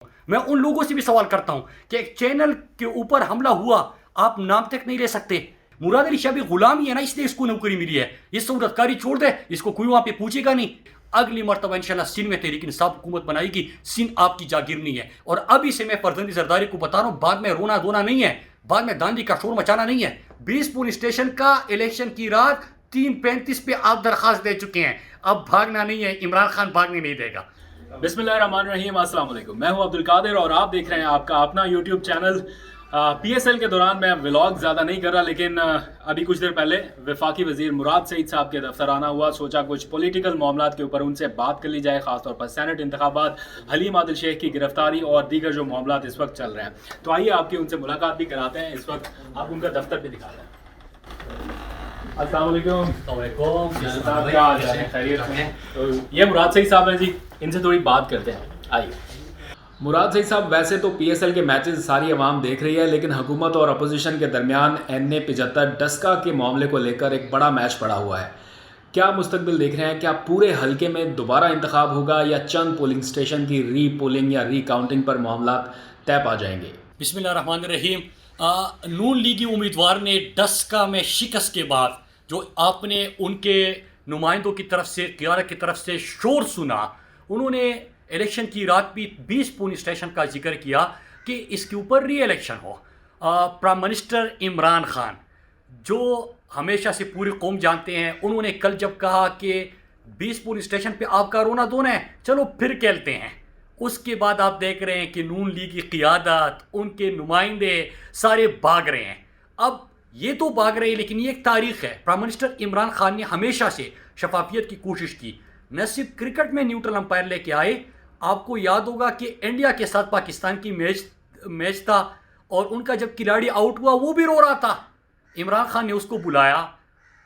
मैं उन लोगों से भी सवाल करता हूं कि एक चैनल के ऊपर हमला हुआ, आप नाम तक नहीं ले सकते। मुराद अली शाह भी गुलाम ही है ना, इसलिए इसको नौकरी मिली है। ये सहूलतकारी छोड़ दे, इसको कोई वहां पे पूछेगा नहीं। अगली मरतबा इंशाल्लाह सिंध में तहरीक इंसाफ हुकूमत बनाएगी। सिंध आपकी जागीरनी है। और अभी से मैं फरजंदी जरदारी को बता रहा हूं, बाद में रोना धोना नहीं है, बाद में दांडी का शोर मचाना नहीं है। 20 पुलिस स्टेशन का इलेक्शन की रात 3:35 पे आप दरखास्त दे चुके हैं। अब भागना नहीं है, इमरान खान भागने नहीं देगा। बिस्मिल्लाहिर्रहमानिर्रहीम, अस्सलाम वालेकुम। मैं हूं अब्दुल कादिर और आप देख रहे हैं आपका अपना यूट्यूब चैनल। पीएसएल के दौरान मैं व्लॉग ज़्यादा नहीं कर रहा, लेकिन अभी कुछ देर पहले वफाकी वज़ीर मुराद सईद साहब के दफ्तर आना हुआ। सोचा कुछ पॉलिटिकल मामलात के ऊपर उनसे बात कर ली जाए, ख़ासतौर पर सेनेट इंतखाबात, हलीम आदिल शेख की गिरफ्तारी और दीगर जो मामलात इस वक्त चल रहे हैं। तो आइए आपकी उनसे मुलाकात भी कराते हैं। इस वक्त आप उनका दफ्तर भी दिखाते हैं। अस्सलाम वालेकुम। क्या हाल है? खैरियत से? तो ये मुराद सईद साहब हैं जी, इनसे थोड़ी बात करते हैं। आइए मुराद सईद साहब, वैसे तो पीएसएल के मैचेस सारी आवाम देख रही है, लेकिन हुकूमत और अपोजिशन के दरमियान NA-75 डस्का के मामले को लेकर एक बड़ा मैच पड़ा हुआ है। क्या मुस्तकबिल देख रहे हैं? क्या पूरे हलके में दोबारा इंतखाब होगा या चंद पोलिंग स्टेशन की री पोलिंग या री काउंटिंग पर मामला तय पा जाएंगे? बिस्मिल्लाहिर्रहमानिर्रहीम। नून लीगी उम्मीदवार ने डस्का में शिकस्त के बाद जो आपने उनके नुमाइंदों की तरफ से, क़यादत की तरफ से शोर सुना, उन्होंने इलेक्शन की रात भी 20 पोलिंग स्टेशन का जिक्र किया कि इसके ऊपर री इलेक्शन हो। प्राइम मिनिस्टर इमरान खान, जो हमेशा से पूरी कौम जानते हैं, उन्होंने कल जब कहा कि 20 पोलिंग स्टेशन पे आपका रोना धोना है, चलो फिर खेलते हैं। उसके बाद आप देख रहे हैं कि नून लीग की क़यादत, उनके नुमाइंदे सारे भाग रहे हैं। अब ये तो भाग रहे हैं, लेकिन ये एक तारीख है। प्राइम मिनिस्टर इमरान खान ने हमेशा से शफाफियत की कोशिश की, न सिर्फ क्रिकेट में न्यूट्रल अंपायर लेके आए। आपको याद होगा कि इंडिया के साथ पाकिस्तान की मैच था और उनका जब खिलाड़ी आउट हुआ वो भी रो रहा था। इमरान खान ने उसको बुलाया,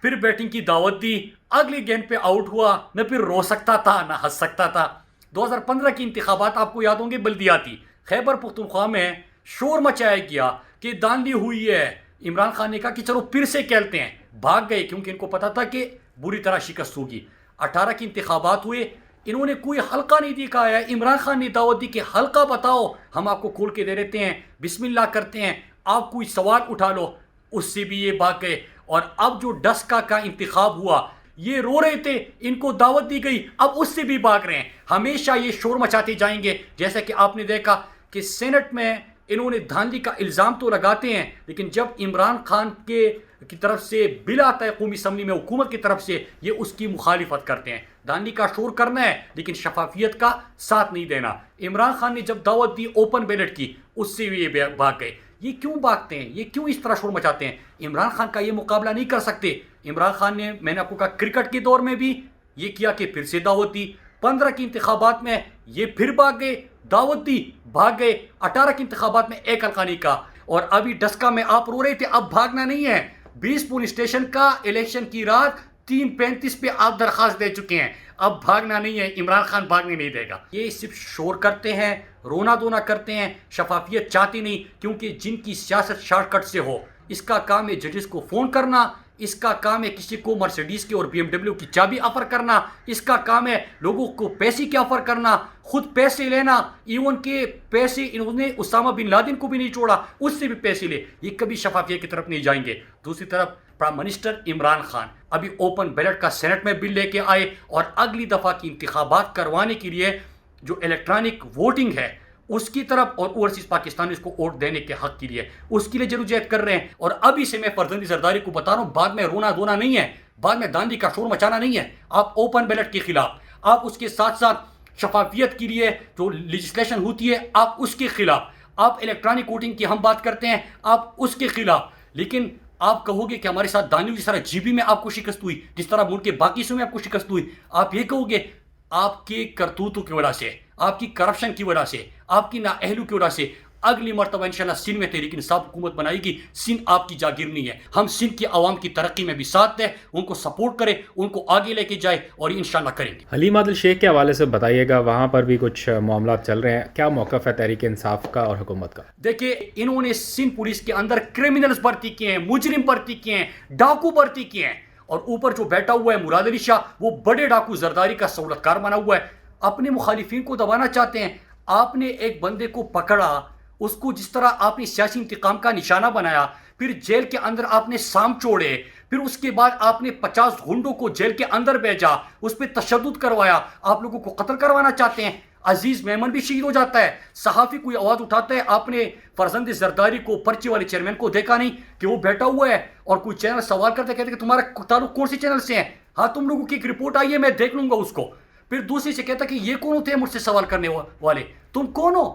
फिर बैटिंग की दावत दी, अगली गेंद पे आउट हुआ, न फिर रो सकता था न हंस सकता था। 2015 की इंतखाबात आपको याद होंगे, बल्दियाती खैबर पख्तूनख्वा में शोर मचाया गया कि दांडी हुई है। इमरान खान ने कहा कि चलो फिर से खेलते हैं, भाग गए क्योंकि इनको पता था कि बुरी तरह शिकस्त होगी। 18 की इंतखाबात हुए, इन्होंने कोई हल्का नहीं दिखाया। इमरान खान ने दावत दी कि हल्का बताओ, हम आपको खोल के दे देते हैं, बिस्मिल्लाह करते हैं, आप कोई सवाल उठा लो। उससे भी ये भाग गए। और अब जो डस्का का इंतखाब हुआ, ये रो रहे थे, इनको दावत दी गई, अब उससे भी भाग रहे हैं। हमेशा ये शोर मचाते जाएंगे। जैसा कि आपने देखा कि सेनेट में इन्होंने धांधली का इल्ज़ाम तो लगाते हैं, लेकिन जब इमरान खान की तरफ से बिल आता है कौमी असम्बली में हुकूमत की तरफ से, ये उसकी मुखालिफत करते हैं। धांधली का शोर करना है, लेकिन शफाफियत का साथ नहीं देना। इमरान खान ने जब दावत दी ओपन बैलेट की, उससे भी ये भाग गए। ये क्यों भागते हैं? ये क्यों इस तरह शोर मचाते हैं? इमरान खान का ये मुकाबला नहीं कर सकते। इमरान खान ने, मैंने आपको कहा, क्रिकेट के दौर में भी ये किया कि फिर से दावत दी। 15 की इंतखाबात में ये फिर भाग गए, दावत दी, भाग गए। 18 की इंतखाबात में एक हल्का नहीं कहा। और अभी डस्का में आप रो रहे थे, अब भागना नहीं है। 20 पुलिस स्टेशन का इलेक्शन की रात 3:35 पे आप दरखास्त दे चुके हैं, अब भागना नहीं है। इमरान खान भागने नहीं देगा। ये सिर्फ शोर करते हैं, रोना धोना करते हैं, शफाफियत चाहती नहीं, क्योंकि जिनकी सियासत शॉर्टकट से हो, इसका काम है जजेस को फ़ोन करना, इसका काम है किसी को मर्सिडीज़ की और BMW की चाबी ऑफर करना, इसका काम है लोगों को पैसे के ऑफर करना, खुद पैसे लेना। इवन के पैसे इन्होंने उसामा बिन लादेन को भी नहीं छोड़ा, उससे भी पैसे ले। ये कभी शफाफियत की तरफ नहीं जाएंगे। दूसरी तरफ प्राइम मिनिस्टर इमरान खान अभी ओपन बैलेट का सेनेट में बिल लेके आए और अगली दफ़ा की इंतखाबात करवाने के लिए जो इलेक्ट्रॉनिक वोटिंग है उसकी तरफ और ओवरसीज पाकिस्तानी को वोट देने के हक के लिए, उसके लिए जदोजहद कर रहे हैं। और अभी से मैं फरजंदी जरदारी को बता रहा हूँ, बाद में रोना धोना नहीं है, बाद में दांडी का शोर मचाना नहीं है। आप ओपन बैलेट के खिलाफ, आप उसके साथ साथ शफाफियत के लिए जो लेजिस्लेशन होती है आप उसके खिलाफ, आप इलेक्ट्रॉनिक वोटिंग की हम बात करते हैं आप उसके खिलाफ। लेकिन आप कहोगे कि हमारे साथ दानियों की तरह जीबी में आपको शिकस्त हुई, जिस तरह मुल्क के बाकी हिस्सों में आपको शिकस्त हुई। आप ये कहोगे आपके करतूतों की वजह से, आपकी करप्शन की वजह से, आपकी नाअहलू की वजह से अगली मरतबा इंशाल्लाह सिंध में तहरीक इंसाफ हुकूमत बनाएगी। सिंध आपकी जागीरनी है। हम सिंध की आवाम की तरक्की में भी साथ दें, उनको सपोर्ट करें, उनको आगे लेके जाए और ये इंशाल्लाह करेंगे। हलीम आदिल शेख के हवाले से बताइएगा, वहाँ पर भी कुछ मामला चल रहे हैं, क्या मौक़िफ़ है तहरीक इंसाफ का और हुकूमत का? देखिए, इन्होंने सिंध पुलिस के अंदर क्रिमिनल्स भर्ती किए हैं, मुजरिम भर्ती किए हैं, डाकू भर्ती किए हैं। और ऊपर जो बैठा हुआ है मुराद अली शाह, वो बड़े डाकू जरदारी का सहूलतकार बना हुआ है। अपने मुखालिफिन को दबाना चाहते हैं। آپ نے ایک بندے کو پکڑا، اس کو جس طرح آپ نے سیاسی انتقام کا نشانہ بنایا، پھر جیل کے اندر آپ نے سام چھوڑے، پھر اس کے بعد آپ نے 50 گنڈوں کو جیل کے اندر بھیجا، اس پہ تشدد کروایا، آپ لوگوں کو قتل کروانا چاہتے ہیں۔ عزیز میمن بھی شہید ہو جاتا ہے، صحافی کوئی آواز اٹھاتا ہے، آپ نے فرزند زرداری کو، پرچی والے چیئرمین کو دیکھا نہیں کہ وہ بیٹھا ہوا ہے اور کوئی چینل سوال کرتا ہے، کہتے ہیں کہ تمہارا تعلق کون سے چینل سے ہے؟ ہاں تم لوگوں کی ایک رپورٹ آئی ہے، میں دیکھ لوں گا اس کو۔ پھر دوسری سے کہتا کہ یہ کون ہوتے ہیں مجھ سے سوال کرنے والے؟ تم کون ہو؟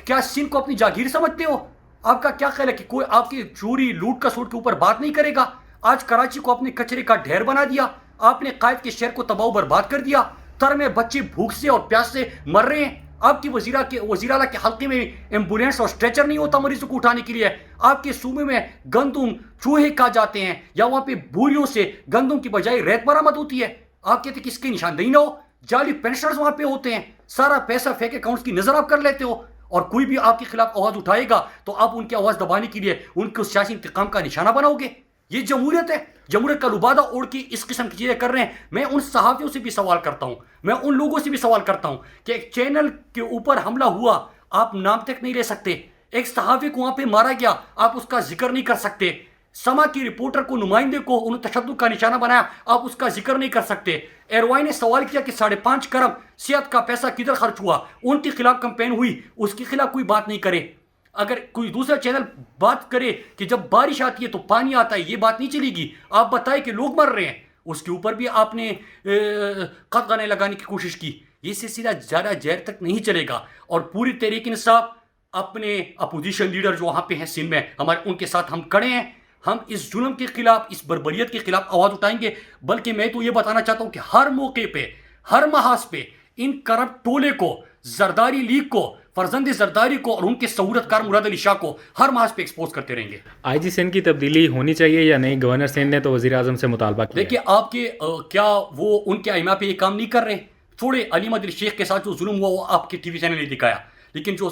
کیا سندھ کو اپنی جاگیر سمجھتے ہو؟ آپ کا کیا خیال ہے کہ کوئی آپ کی چوری لوٹ کسوٹ کے اوپر بات نہیں کرے گا؟ آج کراچی کو اپنے کچرے کا ڈھیر بنا دیا، آپ نے قائد کے شہر کو تباہ و برباد کر دیا، تر میں بچے بھوک سے اور پیاس سے مر رہے ہیں۔ آپ کی وزیر اعلیٰ کے حلقے میں ایمبولینس اور اسٹریچر نہیں ہوتا مریضوں کو اٹھانے کے لیے۔ آپ کے صوبے میں گندم چوہے کھا جاتے ہیں، یا وہاں پہ بوریوں سے گندم کی بجائے ریت برآمد ہوتی ہے۔ آپ کہتے ہیں کہ اس کی نشاندہی نہ ہو، جعلی پینشنرز وہاں پہ ہوتے ہیں، سارا پیسہ فیک اکاؤنٹس کی نظر آپ کر لیتے ہو، اور کوئی بھی آپ کے خلاف آواز اٹھائے گا تو آپ ان کی آواز دبانے کے لیے ان کو سیاسی انتقام کا نشانہ بناؤ گے۔ یہ جمہوریت ہے؟ جمہوریت کا لبادہ اوڑھ کے اس قسم کی چیزیں کر رہے ہیں۔ میں ان صحافیوں سے بھی سوال کرتا ہوں، میں ان لوگوں سے بھی سوال کرتا ہوں کہ ایک چینل کے اوپر حملہ ہوا، آپ نام تک نہیں لے سکتے، ایک صحافی کو وہاں پہ مارا گیا، آپ اس کا ذکر نہیں کر سکتے، سما کی رپورٹر کو، نمائندے کو انہوں نے تشدد کا نشانہ بنایا، آپ اس کا ذکر نہیں کر سکتے۔ ایئروائی نے سوال کیا کہ 5.5 کروڑ صحت کا پیسہ کدھر خرچ ہوا، ان کے خلاف کمپین ہوئی، اس کے خلاف کوئی بات نہیں کرے۔ اگر کوئی دوسرا چینل بات کرے کہ جب بارش آتی ہے تو پانی آتا ہے، یہ بات نہیں چلے گی۔ آپ بتائیں کہ لوگ مر رہے ہیں، اس کے اوپر بھی آپ نے قدغنیں لگانے کی کوشش کی۔ یہ سلسلہ زیادہ دیر تک نہیں چلے گا، اور پوری تحریک انصاف اپنے اپوزیشن لیڈر جو وہاں پہ ہیں سندھ میں، ہمارے ان کے ساتھ ہم کھڑے ہیں۔ ہم اس ظلم کے خلاف، اس بربریت کے خلاف آواز اٹھائیں گے۔ بلکہ میں تو یہ بتانا چاہتا ہوں کہ ہر موقع پہ، ہر محاذ پہ ان کرپٹ ٹولے کو، زرداری لیگ کو، فرزند زرداری کو اور ان کے صورتکار مراد علی شاہ کو ہر محاذ پہ ایکسپوز کرتے رہیں گے۔ آئی جی سندھ کی تبدیلی ہونی چاہیے یا نہیں؟ گورنر سندھ نے تو وزیر اعظم سے مطالبہ کیا۔ دیکھیے آپ کے کیا وہ ان کے ائمہ پہ یہ کام نہیں کر رہے؟ تھوڑے علی مدری شیخ کے ساتھ جو ظلم ہوا وہ آپ کے ٹی وی چینل نے دکھایا، لیکن جو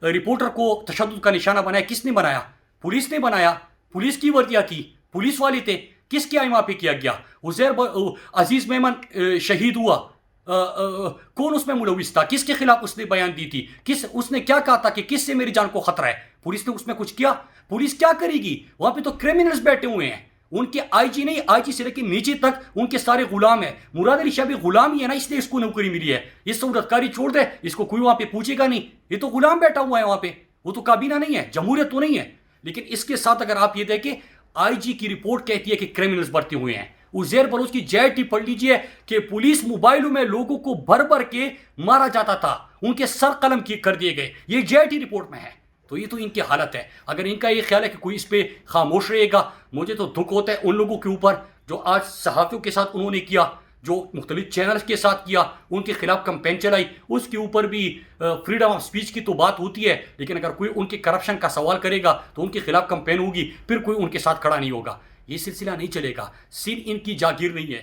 رپورٹر کو تشدد کا نشانہ بنایا، کس نے بنایا؟ پولیس نے بنایا، پولیس کی وردیاں تھی، پولیس والے تھے، کس کے ائمہ پہ کیا گیا؟ عزیز میمن شہید ہوا، کون اس میں ملوث تھا؟ کس کے خلاف اس نے بیان دی تھی؟ اس نے کیا کہا تھا کہ کس سے میری جان کو خطرہ ہے؟ پولیس نے اس میں کچھ کیا؟ پولیس کیا کرے گی؟ وہاں پہ تو کرمنلز بیٹھے ہوئے ہیں، ان کے آئی جی نہیں، آئی جی سے لے کے نیچے تک ان کے سارے غلام ہیں۔ مراد علی شاہ بھی غلام ہی ہے نا، اس لیے اس کو نوکری ملی ہے۔ یہ صورتکاری چھوڑ دے، اس کو کوئی وہاں پہ پوچھے گا نہیں، یہ تو غلام بیٹھا ہوا ہے وہاں پہ، وہ تو کابینہ نہیں ہے، جمہوریت تو نہیں ہے۔ لیکن اس کے ساتھ اگر آپ یہ دیکھیں، آئی جی کی رپورٹ کہتی ہے کہ کرمنلز بڑھتے ہوئے ہیں۔ عزیر بلوچ کی جے ٹی پڑھ لیجئے کہ پولیس موبائلوں میں لوگوں کو بھر بھر کے مارا جاتا تھا، ان کے سر قلم کر دیے گئے، یہ جے ٹی رپورٹ میں ہے۔ تو یہ تو ان کی حالت ہے۔ اگر ان کا یہ خیال ہے کہ کوئی اس پہ خاموش رہے گا، مجھے تو دکھ ہوتا ہے ان لوگوں کے اوپر جو آج صحافیوں کے ساتھ انہوں نے کیا، جو مختلف چینلز کے ساتھ کیا، ان کے خلاف کمپین چلائی، اس کے اوپر بھی فریڈم آف سپیچ کی تو بات ہوتی ہے، لیکن اگر کوئی ان کے کرپشن کا سوال کرے گا تو ان کے خلاف کمپین ہوگی، پھر کوئی ان کے ساتھ کھڑا نہیں ہوگا۔ یہ سلسلہ نہیں چلے گا۔ سندھ ان کی جاگیر نہیں ہے۔